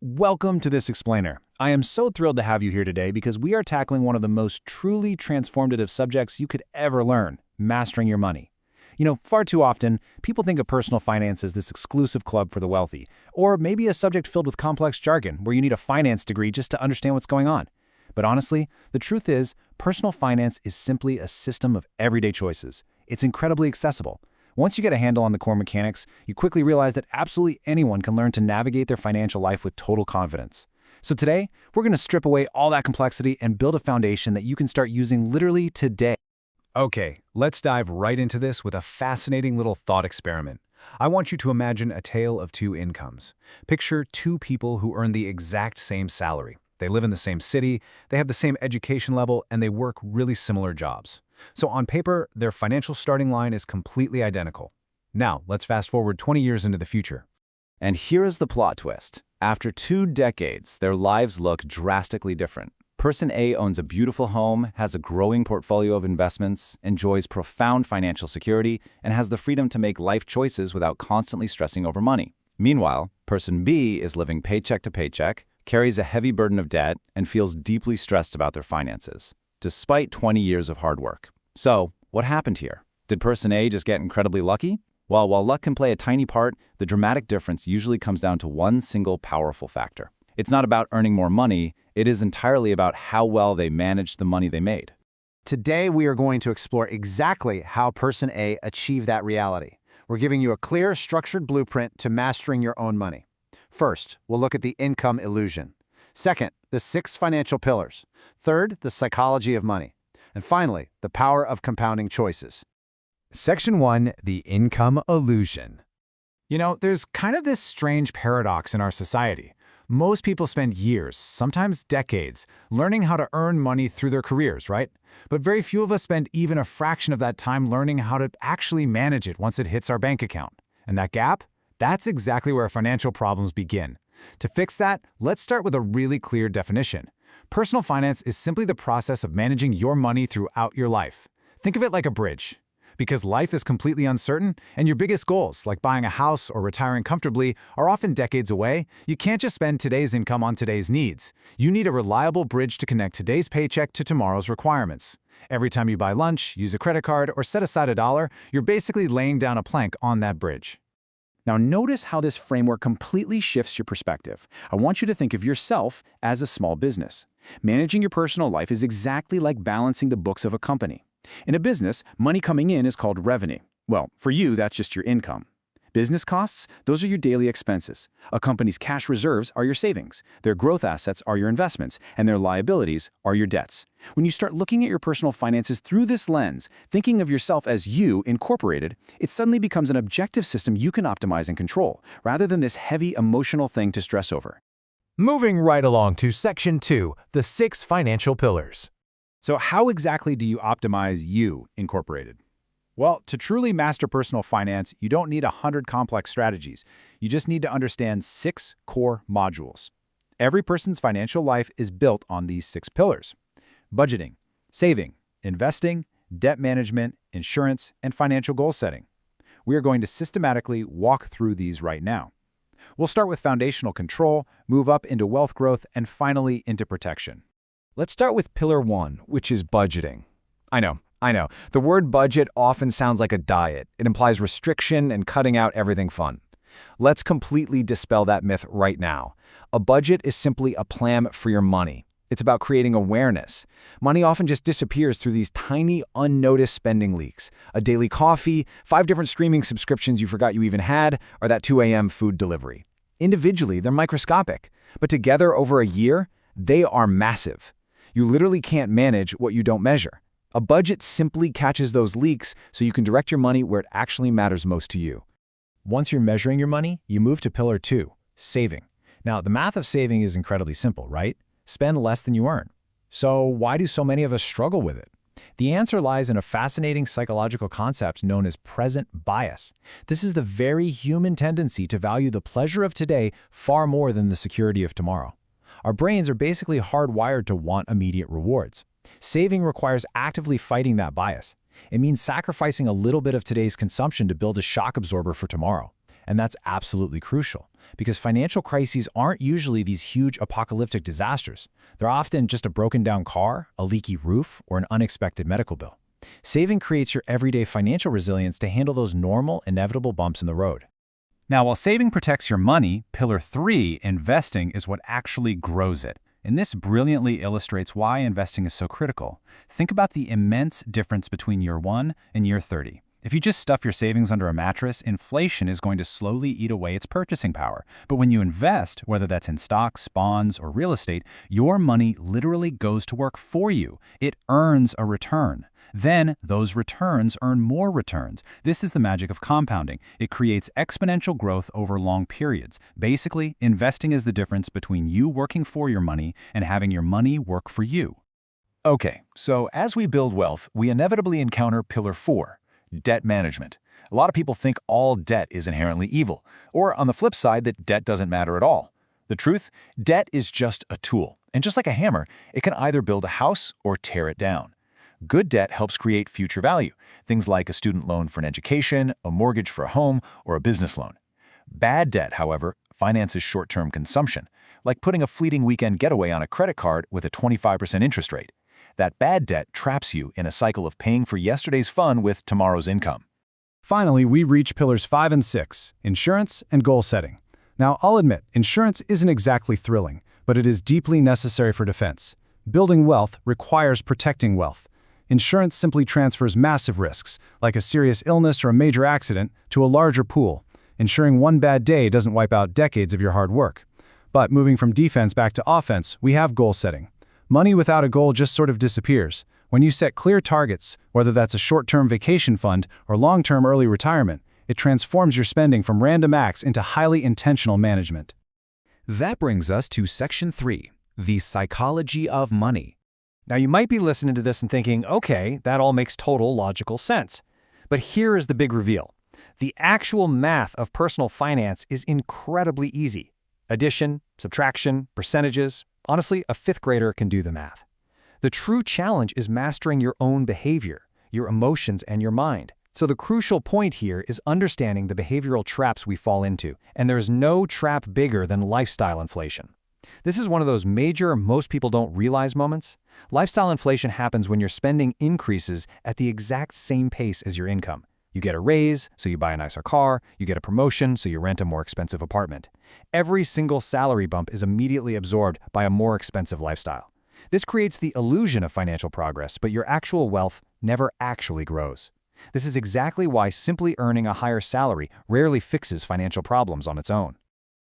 Welcome to This Explainer. I am so thrilled to have you here today because we are tackling one of the most truly transformative subjects you could ever learn, mastering your money. Far too often, people think of personal finance as this exclusive club for the wealthy, or maybe a subject filled with complex jargon where you need a finance degree just to understand what's going on. But honestly, the truth is, personal finance is simply a system of everyday choices. It's incredibly accessible. Once you get a handle on the core mechanics, you quickly realize that absolutely anyone can learn to navigate their financial life with total confidence. So today, we're going to strip away all that complexity and build a foundation that you can start using literally today. Okay, let's dive right into this with a fascinating little thought experiment. I want you to imagine a tale of two incomes. Picture two people who earn the exact same salary. They live in the same city, they have the same education level, and they work really similar jobs. So on paper, their financial starting line is completely identical. Now, let's fast forward 20 years into the future. And here is the plot twist. After 2 decades, their lives look drastically different. Person A owns a beautiful home, has a growing portfolio of investments, enjoys profound financial security, and has the freedom to make life choices without constantly stressing over money. Meanwhile, person B is living paycheck to paycheck, carries a heavy burden of debt, and feels deeply stressed about their finances, despite 20 years of hard work. So, what happened here? Did person A just get incredibly lucky? Well, while luck can play a tiny part, the dramatic difference usually comes down to one single powerful factor. It's not about earning more money, it is entirely about how well they managed the money they made. Today, we are going to explore exactly how person A achieved that reality. We're giving you a clear, structured blueprint to mastering your own money. First, we'll look at the income illusion. Second, the 6 financial pillars. Third, the psychology of money. And finally, the power of compounding choices. Section 1, the income illusion. There's kind of this strange paradox in our society. Most people spend years, sometimes decades, learning how to earn money through their careers, right? But very few of us spend even a fraction of that time learning how to actually manage it once it hits our bank account. And that gap? That's exactly where financial problems begin. To fix that, let's start with a really clear definition. Personal finance is simply the process of managing your money throughout your life. Think of it like a bridge. Because life is completely uncertain, and your biggest goals, like buying a house or retiring comfortably, are often decades away, you can't just spend today's income on today's needs. You need a reliable bridge to connect today's paycheck to tomorrow's requirements. Every time you buy lunch, use a credit card, or set aside $1, you're basically laying down a plank on that bridge. Now notice how this framework completely shifts your perspective. I want you to think of yourself as a small business. Managing your personal life is exactly like balancing the books of a company. In a business, money coming in is called revenue. Well, for you, that's just your income. Business costs, those are your daily expenses. A company's cash reserves are your savings. Their growth assets are your investments, and their liabilities are your debts. When you start looking at your personal finances through this lens, thinking of yourself as you incorporated, it suddenly becomes an objective system you can optimize and control, rather than this heavy emotional thing to stress over. Moving right along to Section 2, the 6 financial pillars. So how exactly do you optimize you incorporated? Well, to truly master personal finance, you don't need 100 complex strategies. You just need to understand 6 core modules. Every person's financial life is built on these 6 pillars: budgeting, saving, investing, debt management, insurance, and financial goal setting. We are going to systematically walk through these right now. We'll start with foundational control, move up into wealth growth, and finally into protection. Let's start with Pillar 1, which is budgeting. I know. The word budget often sounds like a diet. It implies restriction and cutting out everything fun. Let's completely dispel that myth right now. A budget is simply a plan for your money. It's about creating awareness. Money often just disappears through these tiny, unnoticed spending leaks. A daily coffee, 5 different streaming subscriptions you forgot you even had, or that 2 a.m. food delivery. Individually, they're microscopic, but together over a year, they are massive. You literally can't manage what you don't measure. A budget simply catches those leaks so you can direct your money where it actually matters most to you. Once you're measuring your money, you move to Pillar 2, saving. Now, the math of saving is incredibly simple, right? Spend less than you earn. So why do so many of us struggle with it? The answer lies in a fascinating psychological concept known as present bias. This is the very human tendency to value the pleasure of today far more than the security of tomorrow. Our brains are basically hardwired to want immediate rewards. Saving requires actively fighting that bias. It means sacrificing a little bit of today's consumption to build a shock absorber for tomorrow. And that's absolutely crucial, because financial crises aren't usually these huge apocalyptic disasters. They're often just a broken down car, a leaky roof, or an unexpected medical bill. Saving creates your everyday financial resilience to handle those normal, inevitable bumps in the road. Now, while saving protects your money, Pillar 3, investing, is what actually grows it. And this brilliantly illustrates why investing is so critical. Think about the immense difference between year 1 and year 30. If you just stuff your savings under a mattress, inflation is going to slowly eat away its purchasing power. But when you invest, whether that's in stocks, bonds, or real estate, your money literally goes to work for you. It earns a return. Then, those returns earn more returns. This is the magic of compounding. It creates exponential growth over long periods. Basically, investing is the difference between you working for your money and having your money work for you. Okay, so as we build wealth, we inevitably encounter Pillar 4, debt management. A lot of people think all debt is inherently evil, or on the flip side, that debt doesn't matter at all. The truth, debt is just a tool, and just like a hammer, it can either build a house or tear it down. Good debt helps create future value, things like a student loan for an education, a mortgage for a home, or a business loan. Bad debt, however, finances short-term consumption, like putting a fleeting weekend getaway on a credit card with a 25% interest rate. That bad debt traps you in a cycle of paying for yesterday's fun with tomorrow's income. Finally, we reach Pillars 5 and 6, insurance and goal setting. Now, I'll admit, insurance isn't exactly thrilling, but it is deeply necessary for defense. Building wealth requires protecting wealth. Insurance simply transfers massive risks, like a serious illness or a major accident, to a larger pool. Ensuring one bad day doesn't wipe out decades of your hard work. But moving from defense back to offense, we have goal setting. Money without a goal just sort of disappears. When you set clear targets, whether that's a short-term vacation fund or long-term early retirement, it transforms your spending from random acts into highly intentional management. That brings us to Section 3, the psychology of money. Now, you might be listening to this and thinking, okay, that all makes total logical sense. But here is the big reveal. The actual math of personal finance is incredibly easy. Addition, subtraction, percentages. Honestly, a fifth grader can do the math. The true challenge is mastering your own behavior, your emotions, and your mind. So the crucial point here is understanding the behavioral traps we fall into, and there's no trap bigger than lifestyle inflation. This is one of those major, most people don't realize moments. Lifestyle inflation happens when your spending increases at the exact same pace as your income. You get a raise, so you buy a nicer car. You get a promotion, so you rent a more expensive apartment. Every single salary bump is immediately absorbed by a more expensive lifestyle. This creates the illusion of financial progress, but your actual wealth never actually grows. This is exactly why simply earning a higher salary rarely fixes financial problems on its own.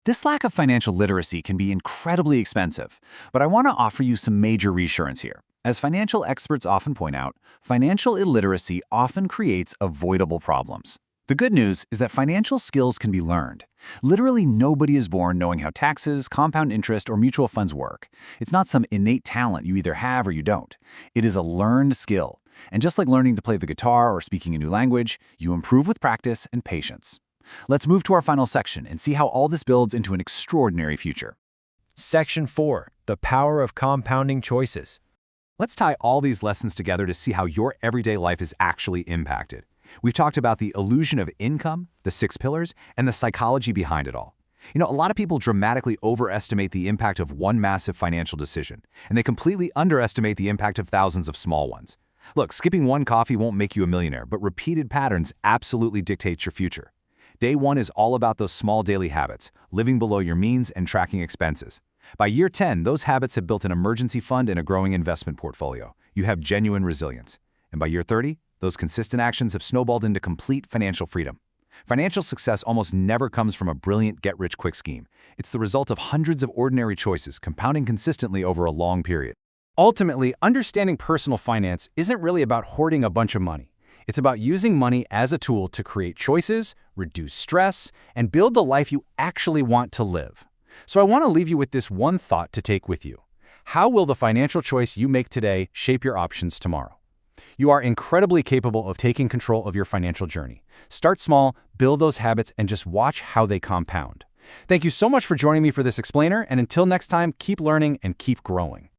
This lack of financial literacy can be incredibly expensive, but I want to offer you some major reassurance here. As financial experts often point out, financial illiteracy often creates avoidable problems. The good news is that financial skills can be learned. Literally nobody is born knowing how taxes, compound interest, or mutual funds work. It's not some innate talent you either have or you don't. It is a learned skill. And just like learning to play the guitar or speaking a new language, you improve with practice and patience. Let's move to our final section and see how all this builds into an extraordinary future. Section 4, the power of compounding choices. Let's tie all these lessons together to see how your everyday life is actually impacted. We've talked about the illusion of income, the 6 pillars, and the psychology behind it all. A lot of people dramatically overestimate the impact of one massive financial decision, and they completely underestimate the impact of thousands of small ones. Look, skipping one coffee won't make you a millionaire, but repeated patterns absolutely dictate your future. Day 1 is all about those small daily habits, living below your means and tracking expenses. By year 10, those habits have built an emergency fund and a growing investment portfolio. You have genuine resilience. And by year 30, those consistent actions have snowballed into complete financial freedom. Financial success almost never comes from a brilliant get-rich-quick scheme. It's the result of hundreds of ordinary choices compounding consistently over a long period. Ultimately, understanding personal finance isn't really about hoarding a bunch of money. It's about using money as a tool to create choices, reduce stress, and build the life you actually want to live. So I want to leave you with this one thought to take with you. How will the financial choice you make today shape your options tomorrow? You are incredibly capable of taking control of your financial journey. Start small, build those habits, and just watch how they compound. Thank you so much for joining me for this explainer, and until next time, keep learning and keep growing.